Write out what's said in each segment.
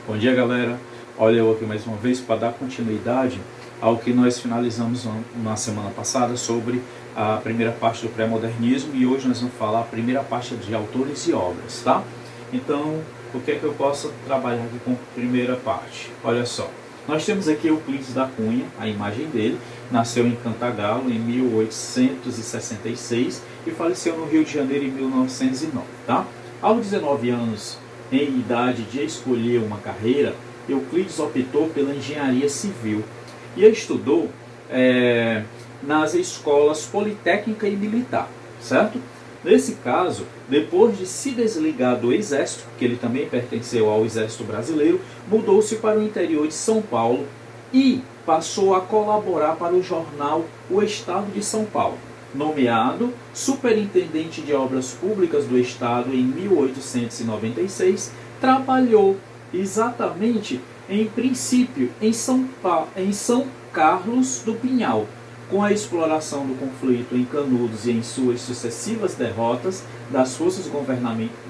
Bom dia, galera. Olha eu aqui mais uma vez para dar continuidade ao que nós finalizamos na semana passada sobre a primeira parte do pré-modernismo, e hoje nós vamos falar a primeira parte de autores e obras, tá? Então, o que é que eu posso trabalhar aqui com a primeira parte? Olha só, nós temos aqui Euclides da Cunha, a imagem dele, nasceu em Cantagalo em 1866 e faleceu no Rio de Janeiro em 1909, tá? Aos 19 anos, em idade de escolher uma carreira, Euclides optou pela engenharia civil e estudou nas escolas politécnica e militar, certo? Nesse caso, depois de se desligar do exército, que ele também pertenceu ao exército brasileiro, mudou-se para o interior de São Paulo e passou a colaborar para o jornal O Estado de São Paulo. Nomeado superintendente de obras públicas do Estado em 1896, trabalhou exatamente, em princípio, em São Carlos do Pinhal, com a exploração do conflito em Canudos e em suas sucessivas derrotas das forças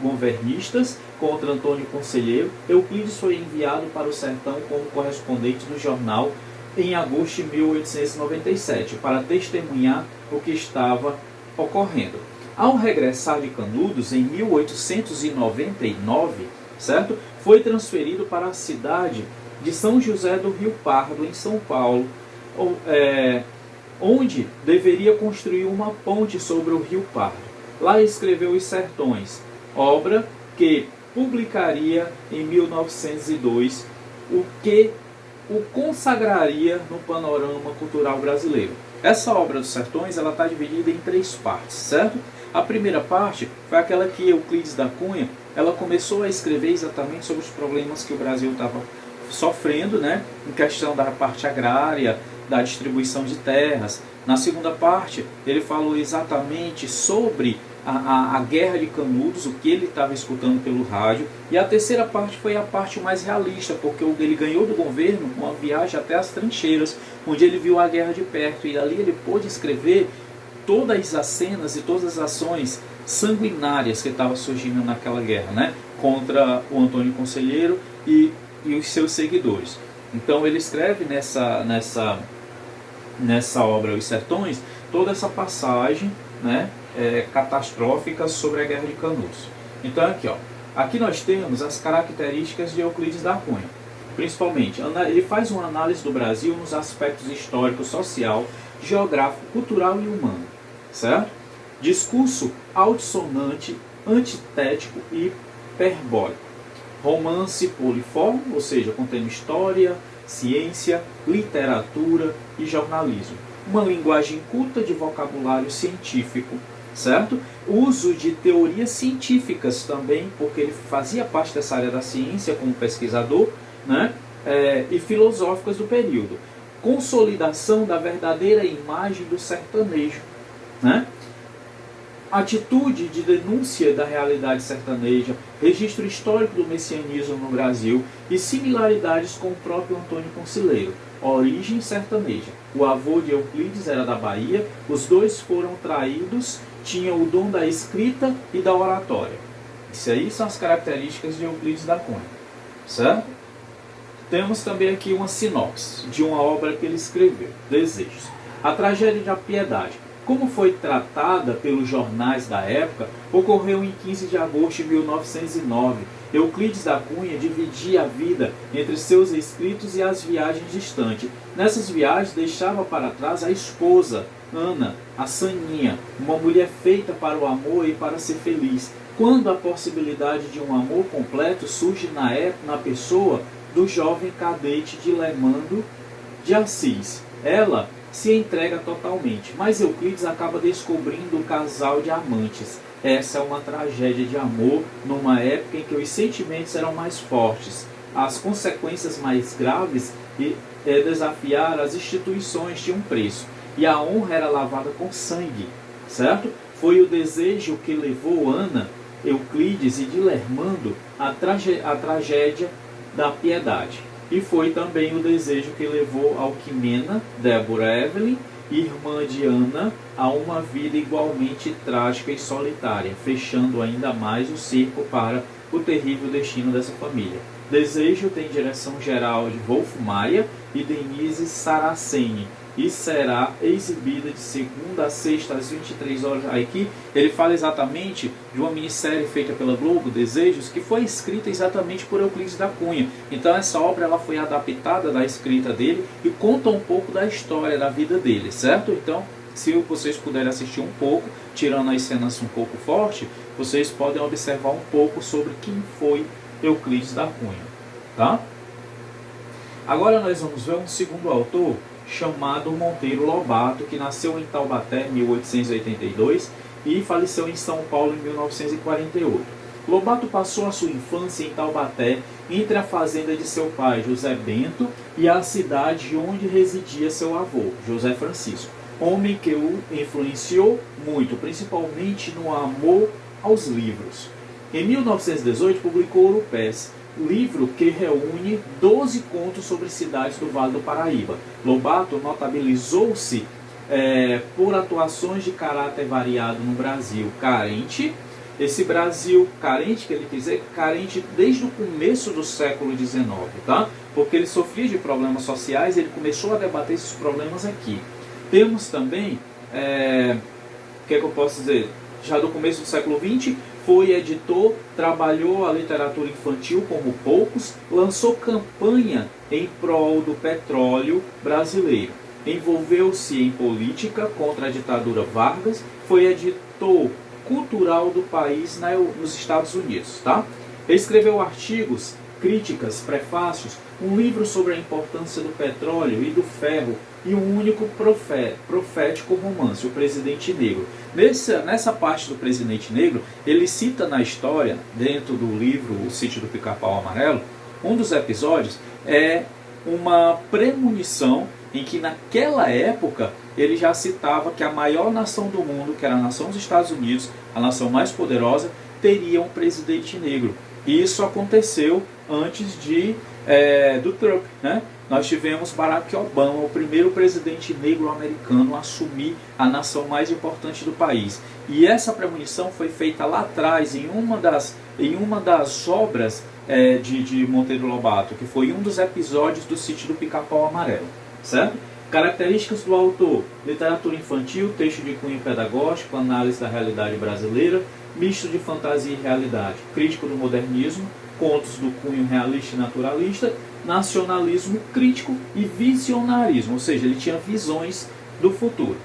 governistas contra Antônio Conselheiro. Euclides foi enviado para o sertão como correspondente do jornal em agosto de 1897, para testemunhar o que estava ocorrendo. Ao regressar de Canudos, em 1899, certo? Foi transferido para a cidade de São José do Rio Pardo, em São Paulo, onde deveria construir uma ponte sobre o Rio Pardo. Lá escreveu Os Sertões, obra que publicaria em 1902, o que o consagraria no panorama cultural brasileiro. Essa obra dos Sertões está dividida em 3 partes, certo? A primeira parte foi aquela que Euclides da Cunha ela começou a escrever exatamente sobre os problemas que o Brasil estava sofrendo, né? Em questão da parte agrária, da distribuição de terras. Na segunda parte, ele falou exatamente sobre a Guerra de Canudos, o que ele estava escutando pelo rádio. E a terceira parte foi a parte mais realista, porque ele ganhou do governo uma viagem até as trincheiras, onde ele viu a guerra de perto. E ali ele pôde escrever todas as cenas e todas as ações sanguinárias que estavam surgindo naquela guerra, né? Contra o Antônio Conselheiro e os seus seguidores. Então ele escreve nessa obra Os Sertões toda essa passagem, né? Catastrófica sobre a Guerra de Canudos. Então aqui nós temos as características de Euclides da Cunha. Principalmente, ele faz uma análise do Brasil nos aspectos histórico, social, geográfico, cultural e humano, certo? Discurso altissonante, antitético e hiperbólico. Romance poliforme, ou seja, contendo história, ciência, literatura e jornalismo. Uma linguagem culta de vocabulário científico, certo? Uso de teorias científicas também, porque ele fazia parte dessa área da ciência como pesquisador, né? E filosóficas do período. Consolidação da verdadeira imagem do sertanejo, né? Atitude de denúncia da realidade sertaneja, registro histórico do messianismo no Brasil e similaridades com o próprio Antônio Conselheiro. Origem sertaneja. O avô de Euclides era da Bahia, os dois foram traídos, tinham o dom da escrita e da oratória. Isso aí são as características de Euclides da Cunha, certo? Temos também aqui uma sinopse de uma obra que ele escreveu, Desejos. A tragédia da Piedade. Como foi tratada pelos jornais da época, ocorreu em 15 de agosto de 1909. Euclides da Cunha dividia a vida entre seus escritos e as viagens distantes. Nessas viagens deixava para trás a esposa, Ana, a Saninha, uma mulher feita para o amor e para ser feliz. Quando a possibilidade de um amor completo surge na pessoa do jovem cadete Dilemando de Assis, ela se entrega totalmente, mas Euclides acaba descobrindo um casal de amantes. Essa é uma tragédia de amor numa época em que os sentimentos eram mais fortes. As consequências mais graves desafiar as instituições tinham um preço, e a honra era lavada com sangue, certo? Foi o desejo que levou Ana, Euclides e Dilermando à tragédia da Piedade. E foi também o desejo que levou Alquimena, Débora Evelyn, irmã de Ana, a uma vida igualmente trágica e solitária, fechando ainda mais o circo para o terrível destino dessa família. Desejo tem direção geral de Wolf Maia e Denise Saraceni e será exibida de segunda a sexta às 23 horas. Aqui ele fala exatamente de uma minissérie feita pela Globo, Desejos, que foi escrita exatamente por Euclides da Cunha. Então essa obra ela foi adaptada da escrita dele e conta um pouco da história da vida dele, certo? Então, se vocês puderem assistir um pouco, tirando as cenas um pouco fortes, vocês podem observar um pouco sobre quem foi Euclides da Cunha, tá? Agora nós vamos ver um segundo autor chamado Monteiro Lobato, que nasceu em Taubaté em 1882 e faleceu em São Paulo em 1948. Lobato passou a sua infância em Taubaté, entre a fazenda de seu pai, José Bento, e a cidade onde residia seu avô, José Francisco, homem que o influenciou muito, principalmente no amor aos livros. Em 1918, publicou Urupés, livro que reúne 12 contos sobre cidades do Vale do Paraíba. Lobato notabilizou-se por atuações de caráter variado no Brasil carente. Esse Brasil carente, que ele quer dizer, carente desde o começo do século XIX, tá? Porque ele sofria de problemas sociais e ele começou a debater esses problemas aqui. Temos também, o que é que eu posso dizer, já do começo do século XX, foi editor, trabalhou a literatura infantil como poucos, lançou campanha em prol do petróleo brasileiro, envolveu-se em política contra a ditadura Vargas, foi editor cultural do país nos Estados Unidos, tá? Escreveu artigos, críticas, prefácios, um livro sobre a importância do petróleo e do ferro e um único profético romance, O Presidente Negro. Nessa parte do Presidente Negro, ele cita na história, dentro do livro O Sítio do Pica-Pau Amarelo, um dos episódios é uma premonição em que naquela época ele já citava que a maior nação do mundo, que era a nação dos Estados Unidos, a nação mais poderosa, teria um presidente negro. E isso aconteceu antes do Trump, né? Nós tivemos Barack Obama, o primeiro presidente negro americano a assumir a nação mais importante do país. E essa premonição foi feita lá atrás, em uma das obras de Monteiro Lobato, que foi um dos episódios do Sítio do Pica-Pau Amarelo, certo? Características do autor: literatura infantil, texto de cunho pedagógico, análise da realidade brasileira, misto de fantasia e realidade, crítico do modernismo, contos do cunho realista e naturalista, nacionalismo crítico e visionarismo, ou seja, ele tinha visões do futuro,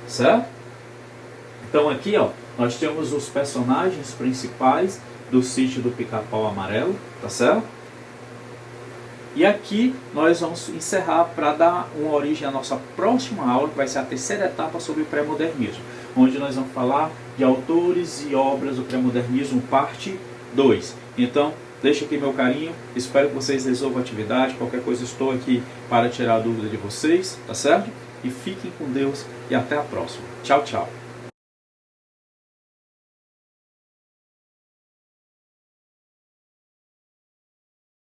certo? Então aqui, ó, nós temos os personagens principais do Sítio do Pica-Pau Amarelo, tá certo? E aqui nós vamos encerrar para dar uma origem à nossa próxima aula, que vai ser a terceira etapa sobre o pré-modernismo, onde nós vamos falar de autores e obras do pré-modernismo, parte 2. Então, deixo aqui meu carinho, espero que vocês resolvam a atividade, qualquer coisa estou aqui para tirar a dúvida de vocês, tá certo? E fiquem com Deus e até a próxima. Tchau, tchau.